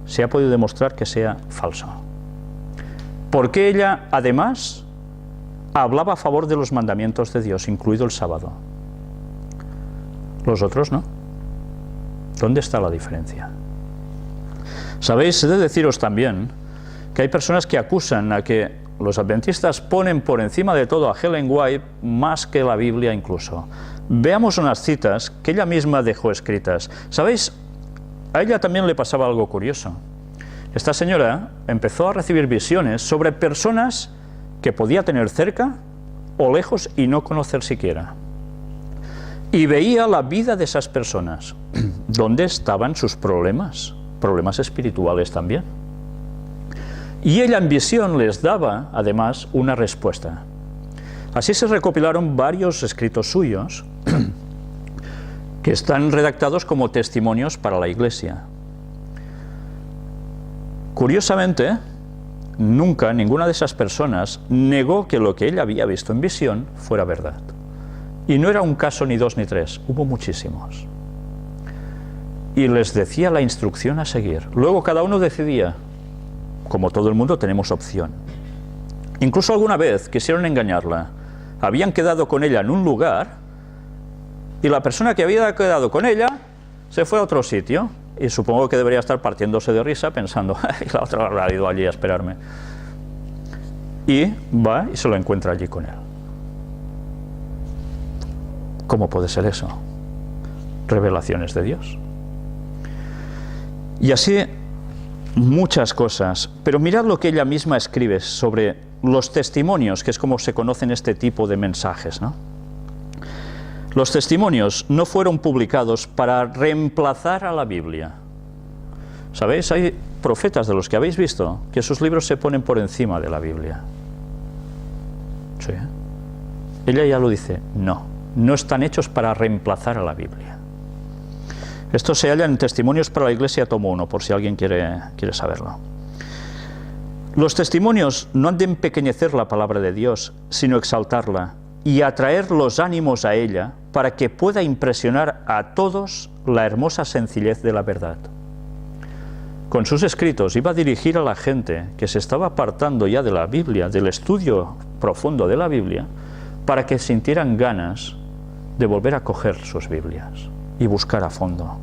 se ha podido demostrar que sea falso? ¿Por qué ella, además, hablaba a favor de los mandamientos de Dios, incluido el sábado? Los otros no. ¿Dónde está la diferencia? Sabéis, he de deciros también que hay personas que acusan a que los adventistas ponen por encima de todo a Ellen White más que la Biblia incluso. Veamos unas citas que ella misma dejó escritas. ¿Sabéis? A ella también le pasaba algo curioso. Esta señora empezó a recibir visiones sobre personas que podía tener cerca o lejos y no conocer siquiera. Y veía la vida de esas personas, dónde estaban sus problemas espirituales también. Y ella en visión les daba, además, una respuesta. Así se recopilaron varios escritos suyos que están redactados como testimonios para la Iglesia. Curiosamente, nunca ninguna de esas personas negó que lo que ella había visto en visión fuera verdad. Y no era un caso ni dos ni tres, hubo muchísimos. Y les decía la instrucción a seguir. Luego cada uno decidía. Como todo el mundo tenemos opción. Incluso alguna vez quisieron engañarla. Habían quedado con ella en un lugar y la persona que había quedado con ella se fue a otro sitio. Y supongo que debería estar partiéndose de risa pensando, la otra habrá ido allí a esperarme. Y va y se lo encuentra allí con él. ¿Cómo puede ser eso? Revelaciones de Dios. Y así muchas cosas, pero mirad lo que ella misma escribe sobre los testimonios, que es como se conocen este tipo de mensajes, ¿no? Los testimonios no fueron publicados para reemplazar a la Biblia. ¿Sabéis? Hay profetas de los que habéis visto que sus libros se ponen por encima de la Biblia. Sí. Ella ya lo dice, no están hechos para reemplazar a la Biblia. Esto se halla en Testimonios para la Iglesia, tomo 1, por si alguien quiere saberlo. Los testimonios no han de empequeñecer la palabra de Dios, sino exaltarla y atraer los ánimos a ella para que pueda impresionar a todos la hermosa sencillez de la verdad. Con sus escritos iba a dirigir a la gente que se estaba apartando ya de la Biblia, del estudio profundo de la Biblia, para que sintieran ganas de volver a coger sus Biblias y buscar a fondo.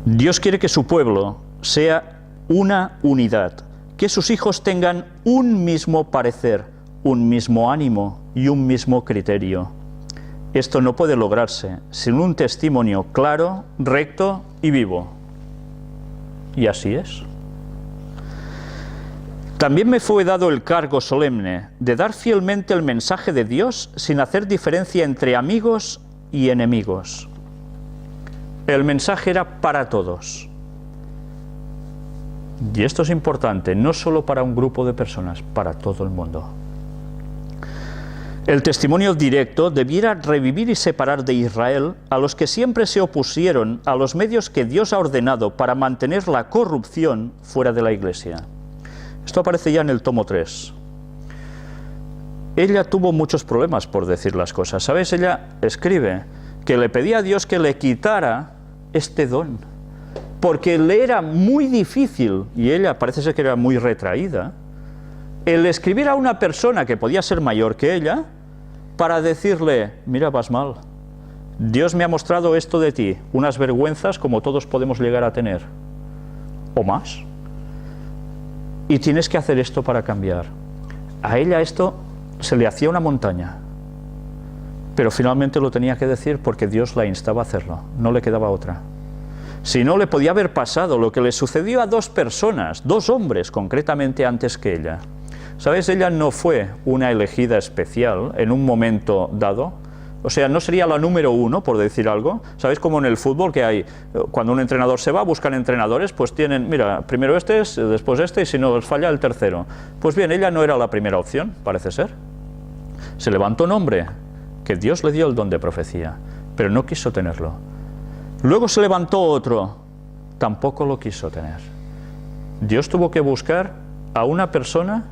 Dios quiere que su pueblo sea una unidad, que sus hijos tengan un mismo parecer, un mismo ánimo y un mismo criterio. Esto no puede lograrse sin un testimonio claro, recto y vivo. Y así es. También me fue dado el cargo solemne de dar fielmente el mensaje de Dios sin hacer diferencia entre amigos y enemigos. El mensaje era para todos. Y esto es importante, no solo para un grupo de personas, para todo el mundo. El testimonio directo debiera revivir y separar de Israel a los que siempre se opusieron a los medios que Dios ha ordenado para mantener la corrupción fuera de la Iglesia. Esto aparece ya en el tomo 3. Ella tuvo muchos problemas por decir las cosas. ¿Sabéis? Ella escribe que le pedía a Dios que le quitara este don, porque le era muy difícil, y ella parece ser que era muy retraída, el escribir a una persona que podía ser mayor que ella, para decirle, mira, vas mal, Dios me ha mostrado esto de ti, unas vergüenzas como todos podemos llegar a tener, o más, y tienes que hacer esto para cambiar. A ella esto se le hacía una montaña, pero finalmente lo tenía que decir porque Dios la instaba a hacerlo, no le quedaba otra. Si no, le podía haber pasado lo que le sucedió a dos personas, dos hombres concretamente antes que ella. ¿Sabes? Ella no fue una elegida especial en un momento dado. O sea, no sería la número uno, por decir algo. ¿Sabéis? Como en el fútbol que hay, cuando un entrenador se va, buscan entrenadores, pues tienen, mira, primero este, después este, y si no les falla, el tercero. Pues bien, ella no era la primera opción, parece ser. Se levantó un hombre que Dios le dio el don de profecía, pero no quiso tenerlo. Luego se levantó otro, tampoco lo quiso tener. Dios tuvo que buscar a una persona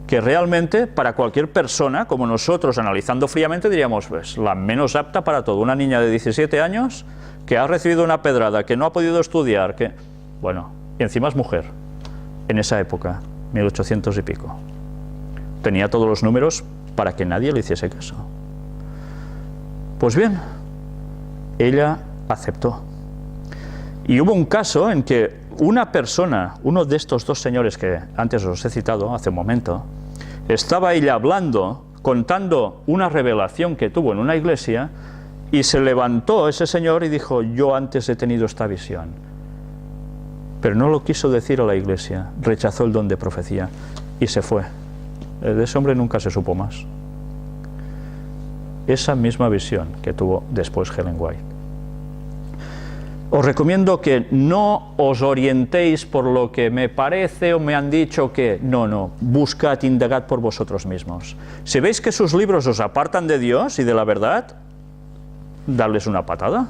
que realmente, para cualquier persona, como nosotros, analizando fríamente, diríamos, pues, la menos apta para todo. Una niña de 17 años que ha recibido una pedrada, que no ha podido estudiar, que... Bueno, y encima es mujer, en esa época, 1800 y pico. Tenía todos los números para que nadie le hiciese caso. Pues bien, ella aceptó. Y hubo un caso en que una persona, uno de estos dos señores que antes os he citado hace un momento, estaba ella hablando, contando una revelación que tuvo en una iglesia, y se levantó ese señor y dijo, yo antes he tenido esta visión. Pero no lo quiso decir a la iglesia, rechazó el don de profecía y se fue. De ese hombre nunca se supo más. Esa misma visión que tuvo después Ellen White. Os recomiendo que no os orientéis por lo que me parece o me han dicho que... No, buscad, indagad por vosotros mismos. Si veis que sus libros os apartan de Dios y de la verdad, dadles una patada.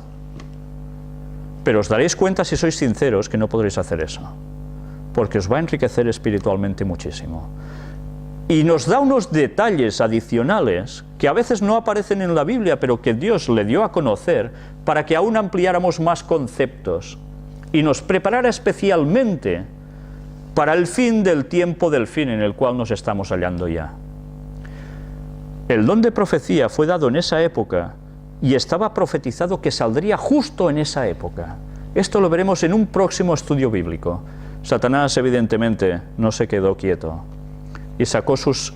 Pero os daréis cuenta, si sois sinceros, que no podréis hacer eso, porque os va a enriquecer espiritualmente muchísimo. Y nos da unos detalles adicionales que a veces no aparecen en la Biblia, pero que Dios le dio a conocer para que aún ampliáramos más conceptos y nos preparara especialmente para el fin del tiempo del fin en el cual nos estamos hallando ya. El don de profecía fue dado en esa época y estaba profetizado que saldría justo en esa época. Esto lo veremos en un próximo estudio bíblico. Satanás, evidentemente, no se quedó quieto y sacó sus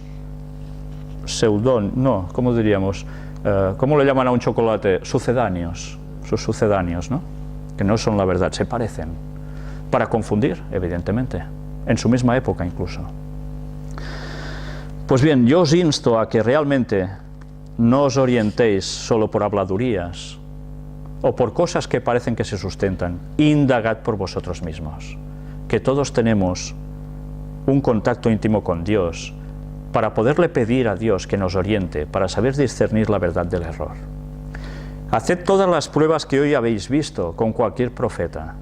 ¿cómo diríamos? ¿Cómo le llaman a un chocolate? Sucedáneos, sus sucedáneos, ¿no? Que no son la verdad, se parecen, para confundir, evidentemente, en su misma época incluso. Pues bien, yo os insto a que realmente no os orientéis solo por habladurías o por cosas que parecen que se sustentan. Indagad por vosotros mismos, que todos tenemos un contacto íntimo con Dios para poderle pedir a Dios que nos oriente, para saber discernir la verdad del error. Haced todas las pruebas que hoy habéis visto con cualquier profeta.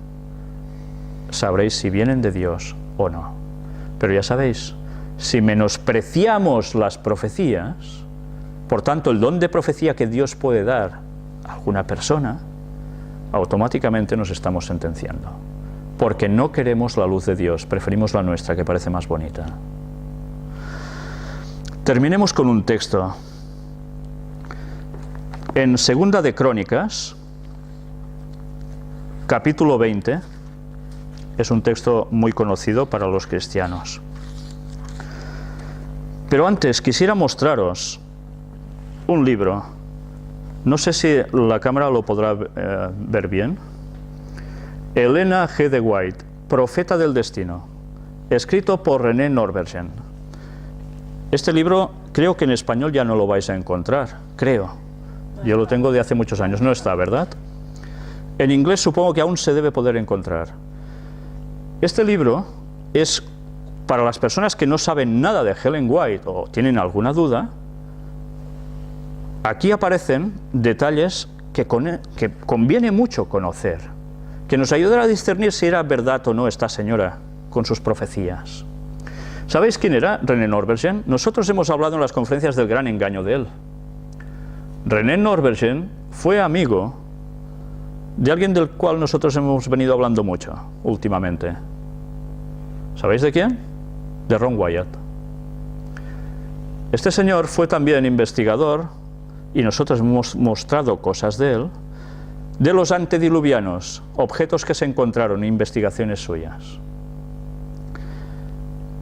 Sabréis si vienen de Dios o no. Pero ya sabéis, si menospreciamos las profecías, por tanto el don de profecía que Dios puede dar a alguna persona, automáticamente nos estamos sentenciando. Porque no queremos la luz de Dios, preferimos la nuestra, que parece más bonita. Terminemos con un texto. En Segunda de Crónicas, capítulo 20, es un texto muy conocido para los cristianos. Pero antes quisiera mostraros un libro. No sé si la cámara lo podrá ver bien. Helena G. de White, Profeta del Destino, escrito por René Norbergen. Este libro creo que en español ya no lo vais a encontrar, creo. Yo lo tengo de hace muchos años, no está, ¿verdad? En inglés supongo que aún se debe poder encontrar. Este libro es para las personas que no saben nada de Ellen White o tienen alguna duda. Aquí aparecen detalles que conviene mucho conocer, que nos ayudará a discernir si era verdad o no esta señora con sus profecías. ¿Sabéis quién era René Norbergen? Nosotros hemos hablado en las conferencias del gran engaño de él. René Norbergen fue amigo de alguien del cual nosotros hemos venido hablando mucho últimamente. ¿Sabéis de quién? De Ron Wyatt. Este señor fue también investigador, y nosotros hemos mostrado cosas de él, de los antediluvianos, objetos que se encontraron, investigaciones suyas.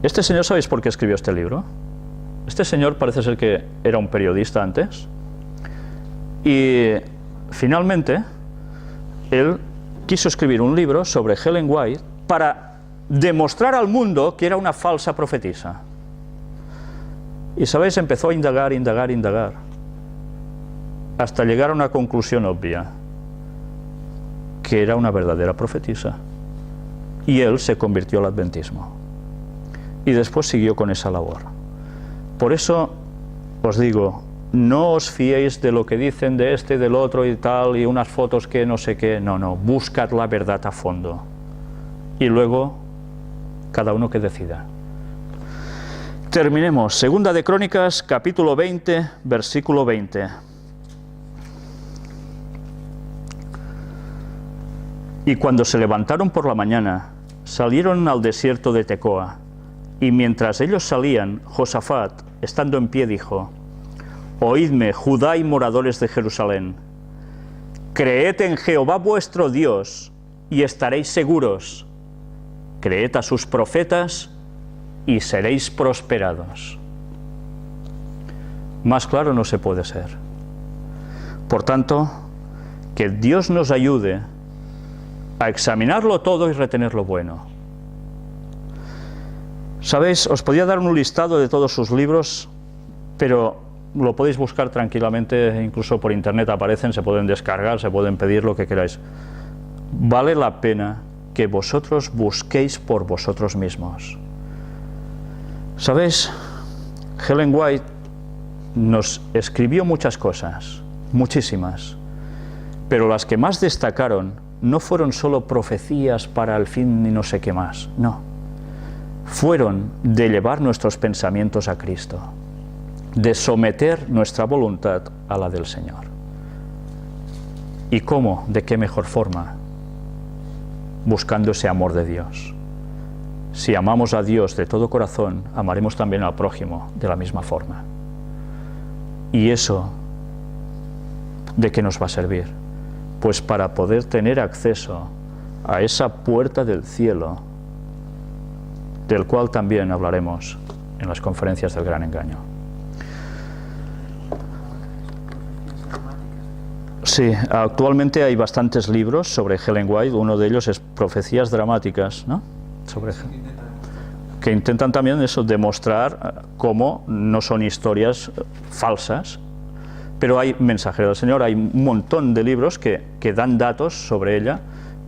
Este señor, ¿sabéis por qué escribió este libro? Este señor parece ser que era un periodista antes, y finalmente él quiso escribir un libro sobre Ellen White para demostrar al mundo que era una falsa profetisa. Y sabéis, empezó a indagar, hasta llegar a una conclusión obvia, que era una verdadera profetisa. Y él se convirtió al adventismo. Y después siguió con esa labor. Por eso os digo, no os fiéis de lo que dicen de este y del otro y tal, y unas fotos que no sé qué. No, buscad la verdad a fondo. Y luego, cada uno que decida. Terminemos. Segunda de Crónicas, capítulo 20, versículo 20. Y cuando se levantaron por la mañana, salieron al desierto de Tecoa, y mientras ellos salían, Josafat, estando en pie, dijo: Oídme, Judá y moradores de Jerusalén, creed en Jehová vuestro Dios, y estaréis seguros. Creed a sus profetas, y seréis prosperados. Más claro no se puede ser. Por tanto, que Dios nos ayude a examinarlo todo y retener lo bueno. ¿Sabéis? Os podía dar un listado de todos sus libros, pero lo podéis buscar tranquilamente, incluso por internet aparecen, se pueden descargar, se pueden pedir lo que queráis. Vale la pena que vosotros busquéis por vosotros mismos. ¿Sabéis? Ellen White nos escribió muchas cosas, muchísimas, pero las que más destacaron no fueron solo profecías para el fin y no sé qué más, no. Fueron de llevar nuestros pensamientos a Cristo, de someter nuestra voluntad a la del Señor. ¿Y cómo? ¿De qué mejor forma? Buscando ese amor de Dios. Si amamos a Dios de todo corazón, amaremos también al prójimo de la misma forma. ¿Y eso de qué nos va a servir? Pues para poder tener acceso a esa puerta del cielo, del cual también hablaremos en las conferencias del gran engaño. Sí, actualmente hay bastantes libros sobre Ellen White. Uno de ellos es Profecías Dramáticas, ¿no? Que intentan también eso, demostrar cómo no son historias falsas, pero hay mensajeros del Señor, hay un montón de libros que dan datos sobre ella.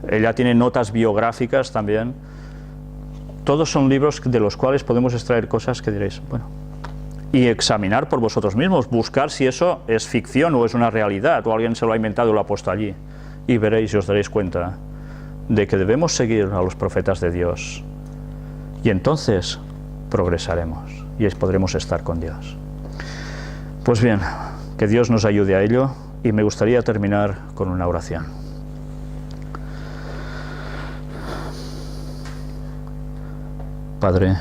Ella tiene notas biográficas también. Todos son libros de los cuales podemos extraer cosas que diréis, bueno, y examinar por vosotros mismos, buscar si eso es ficción o es una realidad, o alguien se lo ha inventado y lo ha puesto allí, y veréis y os daréis cuenta de que debemos seguir a los profetas de Dios, y entonces progresaremos y podremos estar con Dios. Pues bien, que Dios nos ayude a ello, y me gustaría terminar con una oración. Padre,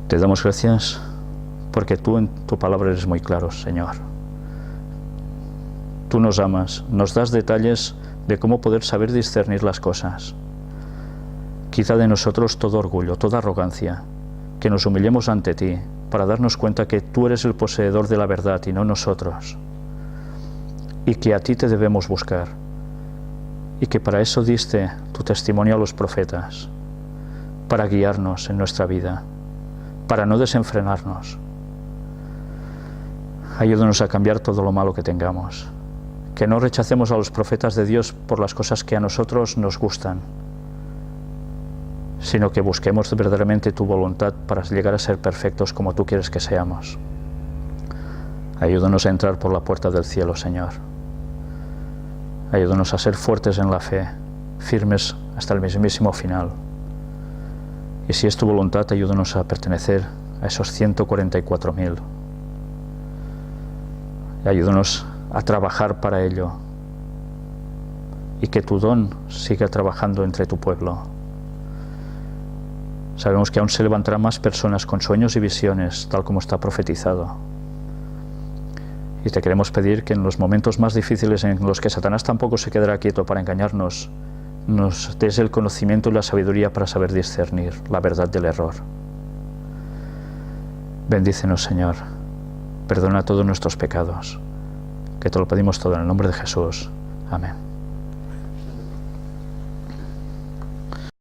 te damos gracias porque tú en tu palabra eres muy claro, Señor. Tú nos amas, nos das detalles de cómo poder saber discernir las cosas. Quita de nosotros todo orgullo, toda arrogancia, que nos humillemos ante ti para darnos cuenta que tú eres el poseedor de la verdad y no nosotros, y que a ti te debemos buscar, y que para eso diste tu testimonio a los profetas, para guiarnos en nuestra vida, para no desenfrenarnos. Ayúdanos a cambiar todo lo malo que tengamos, que no rechacemos a los profetas de Dios por las cosas que a nosotros nos gustan, sino que busquemos verdaderamente tu voluntad para llegar a ser perfectos como tú quieres que seamos. Ayúdanos a entrar por la puerta del cielo, Señor. Ayúdanos a ser fuertes en la fe, firmes hasta el mismísimo final. Y si es tu voluntad, ayúdanos a pertenecer a esos 144.000. Ayúdanos a trabajar para ello y que tu don siga trabajando entre tu pueblo. Sabemos que aún se levantarán más personas con sueños y visiones, tal como está profetizado. Y te queremos pedir que en los momentos más difíciles en los que Satanás tampoco se quedará quieto para engañarnos, nos des el conocimiento y la sabiduría para saber discernir la verdad del error. Bendícenos, Señor. Perdona todos nuestros pecados. Que te lo pedimos todo en el nombre de Jesús. Amén.